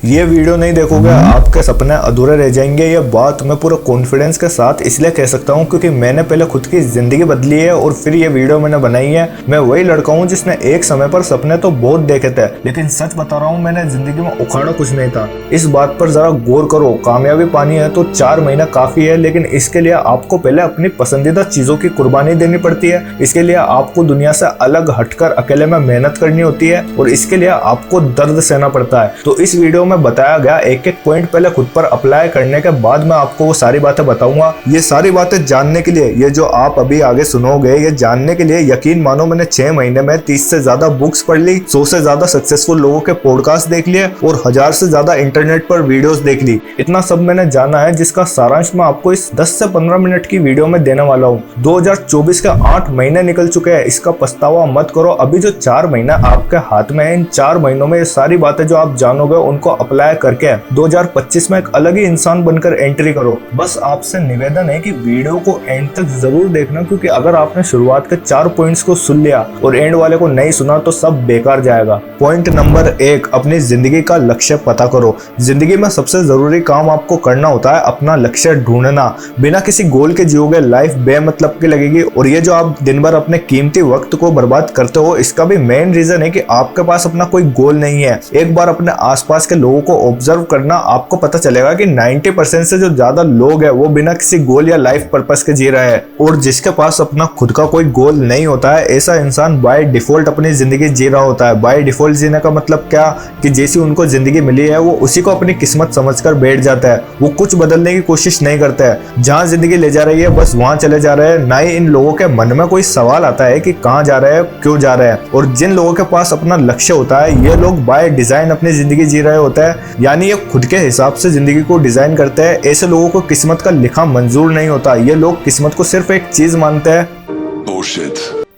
ये वीडियो नहीं देखोगे आपके सपने अधूरे रह जाएंगे। ये बात मैं पूरा कॉन्फिडेंस के साथ इसलिए कह सकता हूँ क्योंकि मैंने पहले खुद की जिंदगी बदली है और फिर ये वीडियो मैंने बनाई है। मैं वही लड़का हूँ जिसने एक समय पर सपने तो बहुत देखे थे, लेकिन सच बता रहा हूँ मैंने जिंदगी में उखाड़ा कुछ नहीं था। इस बात पर जरा गौर करो। कामयाबी पानी है तो 4 महीना काफी है, लेकिन इसके लिए आपको पहले अपनी पसंदीदा चीजों की कुर्बानी देनी पड़ती है। इसके लिए आपको दुनिया से अलग हटकर अकेले में मेहनत करनी होती है और इसके लिए आपको दर्द सहना पड़ता है। तो इस वीडियो में बताया गया एक एक पॉइंट पहले खुद पर अप्लाई करने के बाद मैं आपको वो सारी बातें बताऊंगा। ये सारी बातें जानने के लिए, ये जो आप अभी आगे सुनोगे, ये जानने के लिए यकीन मानो मैंने 6 महीने में 30 से ज्यादा बुक्स पढ़ ली, 100 से ज्यादा सक्सेसफुल लोगों के पॉडकास्ट देख लिए और 1000 से ज्यादा इंटरनेट पर वीडियोस देख ली। इतना सब मैंने जाना है जिसका सारांश मैं आपको इस 10 से 15 मिनट की वीडियो में देने वाला हूँ। 2024 के 8 महीने निकल चुके हैं, इसका पछतावा मत करो। अभी जो 4 महीना आपके हाथ में है, इन 4 महीनों में ये सारी बातें जो आप जानोगे उनको अप्लाई करके 2025 में एक अलग ही इंसान बनकर एंट्री करो। बस आपसे निवेदन है कि वीडियो को एंड तक जरूर देखना, क्योंकि अगर आपने शुरुआत के 4 पॉइंट्स को सुन लिया और एंड वाले को नहीं सुना तो सब बेकार जाएगा। पॉइंट नंबर 1, अपनी जिंदगी का लक्ष्य पता करो। जिंदगी में सबसे जरूरी काम आपको करना होता है अपना लक्ष्य ढूंढना। बिना किसी गोल के जियोगे लाइफ बेमतलब की लगेगी और ये जो आप दिन भर अपने कीमती वक्त को बर्बाद करते हो, इसका भी मेन रीजन है कि आपके पास अपना कोई गोल नहीं है। एक बार अपने आसपास के लोगों को ऑब्जर्व करना, आपको पता चलेगा कि 90% से जो ज्यादा लोग हैं वो बिना किसी गोल या लाइफ पर्पस के जी रहे हैं। और जिसके पास अपना खुद का कोई गोल नहीं होता है, ऐसा इंसान बाय डिफॉल्ट अपनी जिंदगी जी रहा होता है। बाय डिफॉल्ट जीने का मतलब क्या कि जैसी उनको जिंदगी मिली है वो उसी को अपनी किस्मत समझकर बैठ जाता है। वो कुछ बदलने की कोशिश नहीं करता है। जहाँ जिंदगी ले जा रही है बस वहां चले जा रहे हैं। ना ही इन लोगों के मन में कोई सवाल आता है कि कहाँ जा रहे हैं, क्यों जा रहे हैं। और जिन लोगों के पास अपना लक्ष्य होता है, ये लोग बाय डिजाइन अपनी जिंदगी जी रहे होते हैं, यानी ये खुद के हिसाब से जिंदगी को डिजाइन करते हैं। ऐसे लोगों को किस्मत का लिखा मंजूर नहीं होता। ये लोग किस्मत को सिर्फ एक चीज मानते हैं।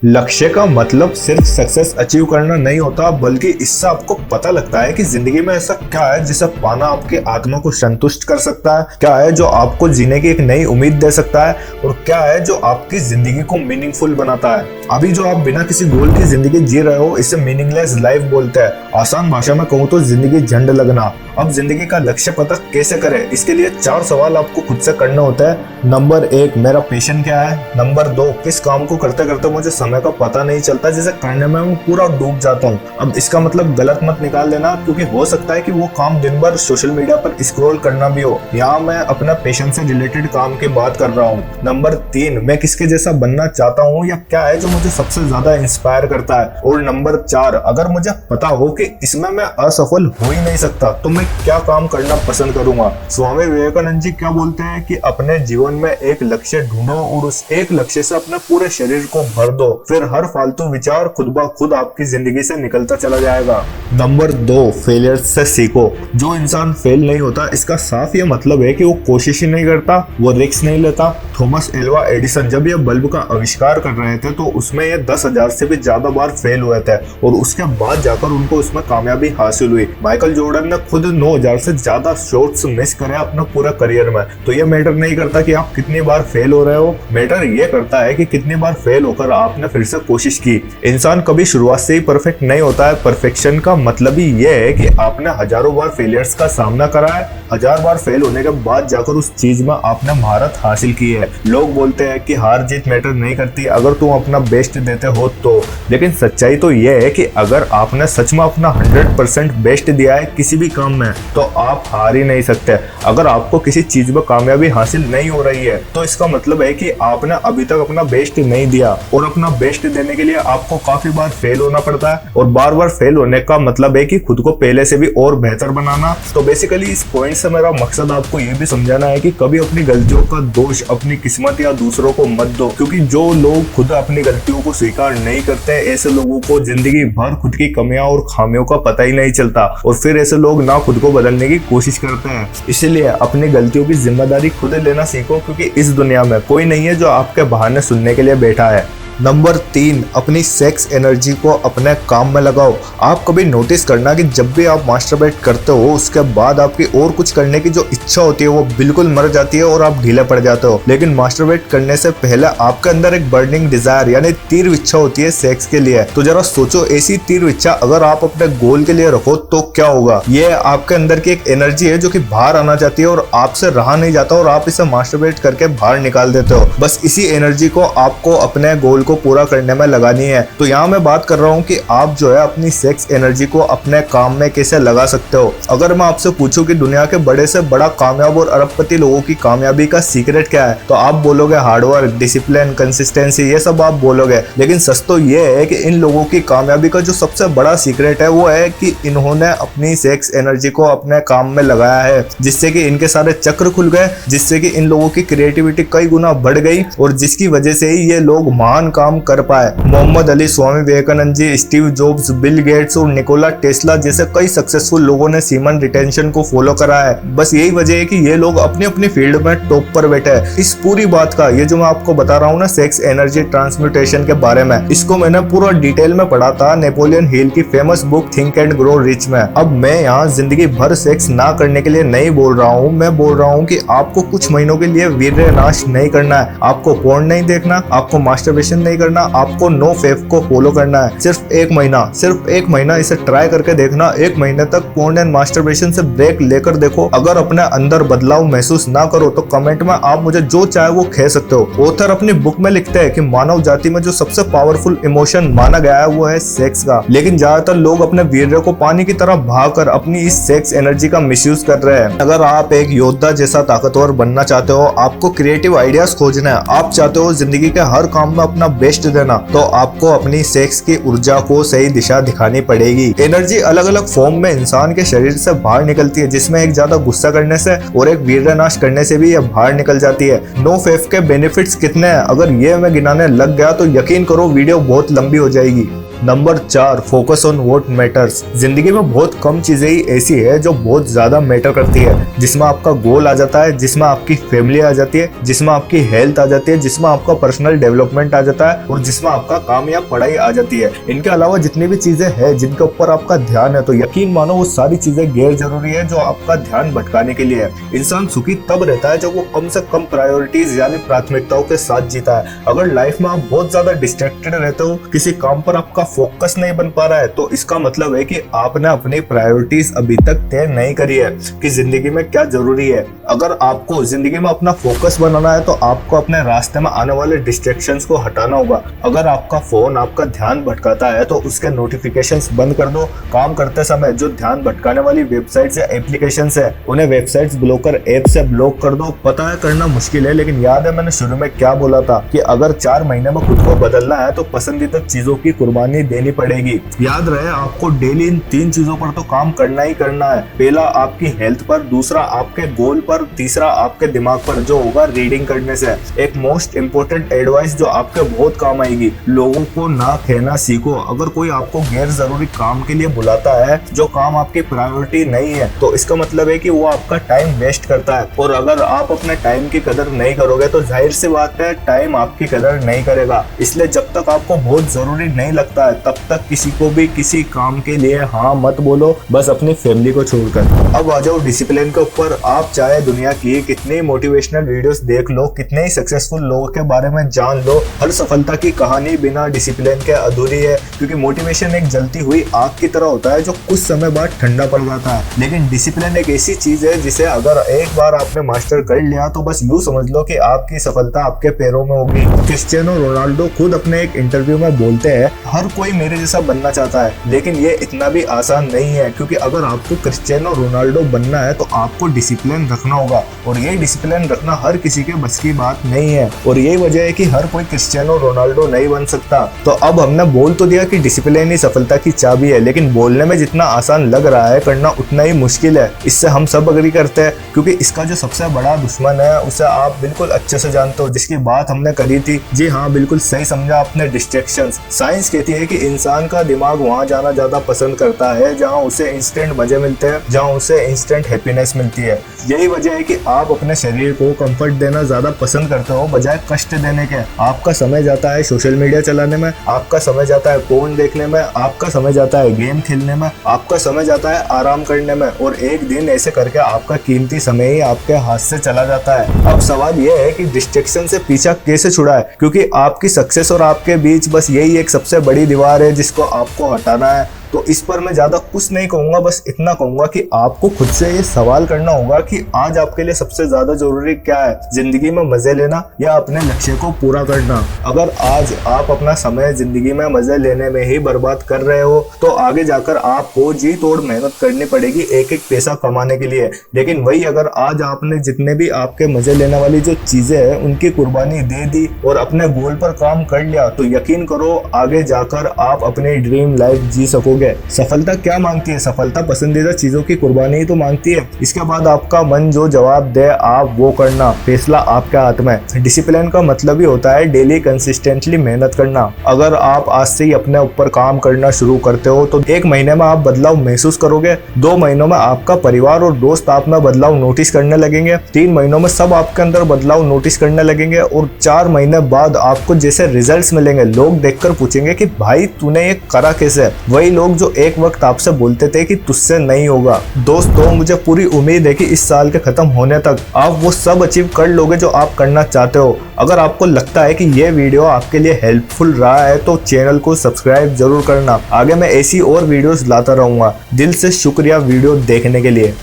लक्ष्य का मतलब सिर्फ सक्सेस अचीव करना नहीं होता, बल्कि इससे आपको पता लगता है कि जिंदगी में ऐसा क्या है जिसे पाना आपकी आत्मा को संतुष्ट कर सकता है, क्या है जो आपको जीने की एक नई उम्मीद दे सकता है और क्या है जो आपकी जिंदगी को मीनिंगफुल बनाता है। अभी जो आप बिना किसी गोल की जिंदगी जी रहे हो, इसे मीनिंगलेस लाइफ बोलते हैं। आसान भाषा में कहूँ तो जिंदगी झंड लगना। अब जिंदगी का लक्ष्य पता कैसे करें, इसके लिए 4 सवाल आपको खुद से करना होता है। नंबर 1, मेरा पैशन क्या है। नंबर 2, किस काम को करते करते मुझे समय का पता नहीं चलता, जिसे करने में मैं पूरा डूब जाता हूँ। अब इसका मतलब गलत मत निकाल लेना, क्योंकि हो सकता है कि वो काम दिन भर सोशल मीडिया पर स्क्रॉल करना भी हो। यहाँ मैं अपना पैशन से रिलेटेड काम की बात कर रहा हूँ। नंबर 3, मैं किसके जैसा बनना चाहता हूँ या क्या है जो मुझे सबसे ज्यादा इंस्पायर करता है। और नंबर 4, अगर मुझे पता हो कि इसमें मैं असफल हो ही नहीं सकता तो मैं क्या काम करना पसंद करूंगा। स्वामी विवेकानंद जी क्या बोलते हैं कि अपने जीवन में एक लक्ष्य ढूंढो और उस एक लक्ष्य से अपने पूरे शरीर को भर दो, फिर हर फालतू विचार खुद ब खुद आपकी जिंदगी से निकलता चला जाएगा। नंबर 2, फेलियर से सीखो। जो इंसान फेल नहीं होता, इसका साफ ये मतलब है कि वो कोशिश ही नहीं करता, वो रिस्क नहीं लेता। थॉमस एल्वा एडिसन जब ये बल्ब का आविष्कार कर रहे थे तो उसमें ये 10,000 से भी ज्यादा बार फेल हुए थे और उसके बाद जाकर उनको उसमें कामयाबी हासिल हुई। माइकल जॉर्डन ने खुद 9,000 से ज्यादा शॉट्स मिस करे अपना पूरा करियर में। तो ये मैटर नहीं करता कि आप कितनी बार फेल हो रहे हो, मैटर ये करता है कि कितनी बार फेल होकर आपने फिर से कोशिश की। इंसान कभी शुरुआत से ही परफेक्ट नहीं होता है। परफेक्शन का मतलब ही ये है कि आपने हजारों बार फेलियर्स का सामना करा है, 1000 बार फेल होने के बाद जाकर उस चीज में आपने महारत हासिल की है। लोग बोलते हैं कि हार जीत मैटर नहीं करती अगर तुम अपना बेस्ट देते हो तो, लेकिन सच्चाई तो ये है कि अगर आपने सच में अपना 100% बेस्ट दिया है किसी भी काम में तो आप हार ही नहीं सकते। अगर आपको किसी चीज में कामयाबी हासिल नहीं हो रही है तो इसका मतलब है कि आपने अभी तक अपना बेस्ट नहीं दिया, और अपना बेस्ट देने के लिए आपको काफी बार फेल होना पड़ता है। और बार बार फेल होने का मतलब है कि खुद को पहले से भी और बेहतर बनाना। तो बेसिकली इस पॉइंट से मेरा मकसद आपको ये भी समझाना है कि कभी अपनी गलतियों का दोष अपनी किस्मत या दूसरों को मत दो, क्योंकि जो लोग खुद अपनी गलतियों को स्वीकार नहीं करते, ऐसे लोगों को जिंदगी भर खुद की कमियां और खामियों का पता ही नहीं चलता और फिर ऐसे लोग ना खुद को बदलने की कोशिश करते हैं। इसलिए अपनी गलतियों की जिम्मेदारी खुद लेना सीखो, क्योंकि इस दुनिया में कोई नहीं है जो आपके बहाने सुनने के लिए बैठा है। नंबर 3, अपनी सेक्स एनर्जी को अपने काम में लगाओ। आप कभी नोटिस करना कि जब भी आप मास्टरबेट करते हो उसके बाद आपकी और कुछ करने की जो इच्छा होती है वो बिल्कुल मर जाती है और आप ढीले पड़ जाते हो। लेकिन मास्टरबेट करने से पहले आपके अंदर एक बर्निंग डिजायर यानी तीव्र इच्छा होती है सेक्स के लिए। तो जरा सोचो, ऐसी तीव्र इच्छा अगर आप अपने गोल के लिए रखो तो क्या होगा। ये आपके अंदर की एक एनर्जी है जो कि बाहर आना चाहती है और आपसे रहा नहीं जाता और आप इसे मास्टरबेट करके बाहर निकाल देते हो। बस इसी एनर्जी को आपको अपने गोल को पूरा करने में लगानी है। तो यहाँ मैं बात कर रहा हूँ कि आप जो है अपनी सेक्स एनर्जी को अपने काम में कैसे लगा सकते हो। अगर मैं आपसे पूछूं कि दुनिया के बड़े से बड़ा कामयाब और अरबपति लोगों की कामयाबी का सीक्रेट क्या है, तो आप बोलोगे हार्डवर्क, डिसिप्लिन, कंसिस्टेंसी, ये सब आप बोलोगे। लेकिन सच तो ये है कि इन लोगों की कामयाबी का जो सबसे बड़ा सीक्रेट है वो है कि इन्होंने अपनी सेक्स एनर्जी को अपने काम में लगाया है, जिससे कि इनके सारे चक्र खुल गए, जिससे कि इन लोगों की क्रिएटिविटी कई गुना बढ़ गई और जिसकी वजह से ही ये लोग महान काम कर पाए। Mohammad Ali, Swami Vivekananda ji, Steve jobs, Bill Gates और निकोला टेस्ला जैसे कई सक्सेसफुल लोगों ने सीमन रिटेंशन को फॉलो करा है। बस यही वजह है कि ये लोग अपनी अपनी फील्ड में टॉप पर बैठे हैं। इस पूरी बात का, ये जो मैं आपको बता रहा हूँ ना सेक्स एनर्जी ट्रांसम्यूटेशन के बारे में, इसको मैंने पूरा डिटेल में पढ़ा था नेपोलियन हिल की famous book think and grow rich में। अब मैं यहाँ जिंदगी भर सेक्स ना करने के लिए नहीं बोल रहा हूँ, मैं बोल रहा हूँ कि आपको कुछ महीनों के लिए वीर्य नाश नहीं करना है, आपको पोर्न नहीं देखना, आपको मास्टरबेशन नहीं करना, आपको नो फेफ को फॉलो करना है। सिर्फ एक महीना इसे ट्राई करके देखना। 1 महीने तक पोर्न एंड मास्टरबेशन से ब्रेक लेकर देखो। अगर अपने अंदर बदलाव महसूस ना करो तो कमेंट में आप मुझे जो चाहे वो कह सकते हो। ऑथर अपनी बुक में लिखते हैं कि मानव जाति में जो सबसे पावरफुल इमोशन माना गया है वो है सेक्स का, लेकिन ज्यादातर लोग अपने वीर्य को पानी की तरह बहाकर अपनी इस सेक्स एनर्जी का मिसयूज कर रहे हैं। अगर आप एक योद्धा जैसा ताकतवर बनना चाहते हो, आपको क्रिएटिव आइडियाज खोजना है, आप चाहते हो जिंदगी के हर काम में अपना बेस्ट देना, तो आपको अपनी सेक्स की ऊर्जा को सही दिशा दिखानी पड़ेगी। एनर्जी अलग अलग फॉर्म में इंसान के शरीर से बाहर निकलती है, जिसमें एक ज्यादा गुस्सा करने से और एक वीर्यनाश करने से भी यह बाहर निकल जाती है। नो फेफ के बेनिफिट्स कितने हैं, अगर ये मैं गिनाने लग गया तो यकीन करो वीडियो बहुत लंबी हो जाएगी। Number 4, focus on what matters. जिंदगी में बहुत कम चीजें ही ऐसी है जो बहुत ज्यादा मैटर करती है, जिसमें आपका गोल आ जाता है, जिसमें आपकी फैमिली आ जाती है, जिसमें आपकी हेल्थ आ जाती है, जिसमें आपका पर्सनल डेवलपमेंट आ जाता है और जिसमें आपका काम या पढ़ाई आ जाती है। इनके अलावा जितनी भी चीजें हैं जिनके ऊपर आपका ध्यान है, तो यकीन मानो वो सारी चीजें गैर जरूरी है जो आपका ध्यान भटकाने के लिए है। इंसान सुखी तब रहता है जब वो कम से कम प्रायोरिटीज यानी प्राथमिकताओं के साथ जीता है। अगर लाइफ में आप बहुत ज्यादा डिस्ट्रैक्टेड रहते हो, किसी काम पर आपका फोकस नहीं बन पा रहा है, तो इसका मतलब है कि आपने अपनी प्रायोरिटीज अभी तक तय नहीं करी है कि जिंदगी में क्या जरूरी है। अगर आपको जिंदगी में अपना फोकस बनाना है तो आपको अपने रास्ते में आने वाले डिस्ट्रैक्शंस को हटाना होगा। अगर आपका फोन आपका ध्यान भटकाता है तो उसके नोटिफिकेशंस बंद कर दो। काम करते समय जो ध्यान भटकाने वाली वेबसाइट्स या एप्लीकेशंस है उन्हें वेबसाइट्स ब्लॉकर ऐप से ब्लॉक कर दो। पता है करना मुश्किल है, लेकिन याद है मैंने शुरू में क्या बोला था कि अगर 4 महीने में खुद को बदलना है तो पसंदीदा चीजों की कुर्बानी देनी पड़ेगी। याद रहे आपको डेली इन 3 चीजों पर तो काम करना ही करना है। पहला आपकी हेल्थ पर, दूसरा आपके गोल पर, तीसरा आपके दिमाग पर, जो होगा रीडिंग करने से। एक मोस्ट इम्पोर्टेंट एडवाइस जो आपके बहुत काम आएगी, लोगों को ना कहना सीखो। अगर कोई आपको गैर जरूरी काम के लिए बुलाता है जो काम आपकी प्रायोरिटी नहीं है, तो इसका मतलब है कि वो आपका टाइम वेस्ट करता है। और अगर आप अपने टाइम की कदर नहीं करोगे तो जाहिर सी बात है टाइम आपकी कदर नहीं करेगा। इसलिए जब तक आपको बहुत जरूरी नहीं लगता है तब तक किसी को भी किसी काम के लिए हाँ मत बोलो, बस अपनी फैमिली को छोड़कर। अब आ जाओ डिसिप्लिन के ऊपर। आप चाहे दुनिया की कितनी मोटिवेशनल वीडियोस देख लो, कितने ही सक्सेसफुल लोगों के बारे में जान लो, हर सफलता की कहानी बिना डिसिप्लिन के अधूरी है। क्योंकि मोटिवेशन एक जलती हुई आग की तरह होता है जो कुछ समय बाद ठंडा पड़ जाता है, लेकिन डिसिप्लिन एक ऐसी चीज है जिसे अगर एक बार आपने मास्टर कर लिया तो बस यूं समझ लो कि आपकी सफलता आपके पैरों में होगी। क्रिस्टियानो रोनाल्डो खुद अपने एक इंटरव्यू में बोलते हैं, हर कोई मेरे जैसा बनना चाहता है, लेकिन ये इतना भी आसान नहीं है। क्योंकि अगर आपको क्रिस्टियानो रोनाल्डो बनना है तो आपको डिसिप्लिन रखना होगा, और ये डिसिप्लिन रखना हर किसी के बस की बात नहीं है। और यही वजह है कि हर कोई क्रिस्टियानो रोनाल्डो नहीं बन सकता। तो अब हमने बोल तो दिया कि डिसिप्लिन ही सफलता की चाबी है, लेकिन बोलने में जितना आसान लग रहा है करना उतना ही मुश्किल है। इससे हम सब अग्री करते हैं, क्योंकि इसका जो सबसे बड़ा दुश्मन है उसे आप बिल्कुल अच्छे से जानते हो, जिसकी बात हमने करी थी। जी हाँ, बिल्कुल सही समझा आपने, डिस्ट्रैक्शंस। साइंस कहती है है कि इंसान का दिमाग वहाँ जाना ज्यादा पसंद करता है जहाँ उसे इंस्टेंट मजे मिलते हैं, जहाँ उसे इंस्टेंट हैप्पीनेस मिलती है। यही वजह है कि आप अपने शरीर को कंफर्ट देना ज्यादा पसंद करते हो बजाय कष्ट देने के। आपका समय जाता है सोशल मीडिया चलाने में, आपका समय जाता है फोन देखने में, आपका समय जाता है गेम खेलने में, आपका समय जाता है आराम करने में, और एक दिन ऐसे करके आपका कीमती समय ही आपके हाथ से चला जाता है। अब सवाल यह है कि डिस्ट्रैक्शन से पीछा कैसे छुड़ाए, क्योंकि आपकी सक्सेस और आपके बीच बस यही एक सबसे बड़ी दीवार है जिसको आपको हटाना है। तो इस पर मैं ज्यादा कुछ नहीं कहूंगा, बस इतना कहूंगा कि आपको खुद से ये सवाल करना होगा कि आज आपके लिए सबसे ज्यादा जरूरी क्या है, जिंदगी में मजे लेना या अपने लक्ष्य को पूरा करना। अगर आज आप अपना समय जिंदगी में मजे लेने में ही बर्बाद कर रहे हो तो आगे जाकर आपको जी तोड़ मेहनत करनी पड़ेगी एक एक पैसा कमाने के लिए। लेकिन वही अगर आज आपने जितने भी आपके मजे लेने वाली जो चीजें हैं उनकी कुर्बानी दे दी और अपने गोल पर काम कर लिया, तो यकीन करो आगे जाकर आप अपनी ड्रीम लाइफ जी सकोगे। सफलता क्या मांगती है? सफलता पसंदीदा चीजों की कुर्बानी ही तो मांगती है। इसके बाद आपका मन जो जवाब दे आप वो करना, फैसला आपके हाथ में। डिसिप्लिन का मतलब ही होता है डेली कंसिस्टेंटली मेहनत करना। अगर आप आज से ही अपने ऊपर काम करना शुरू करते हो तो 1 महीने में आप बदलाव महसूस करोगे, 2 महीनों में आपका परिवार और दोस्त आप में बदलाव नोटिस करने लगेंगे, 3 महीनों में सब आपके अंदर बदलाव नोटिस करने लगेंगे, और 4 महीने बाद आपको जैसे रिजल्ट्स मिलेंगे लोग देखकर पूछेंगे कि भाई तूने ये करा कैसे। वही लोग जो एक वक्त आपसे बोलते थे कि तुझसे नहीं होगा। दोस्तों मुझे पूरी उम्मीद है कि इस साल के खत्म होने तक आप वो सब अचीव कर लोगे जो आप करना चाहते हो। अगर आपको लगता है कि ये वीडियो आपके लिए हेल्पफुल रहा है तो चैनल को सब्सक्राइब जरूर करना। आगे मैं ऐसी और वीडियोस लाता रहूंगा। दिल से शुक्रिया वीडियो देखने के लिए।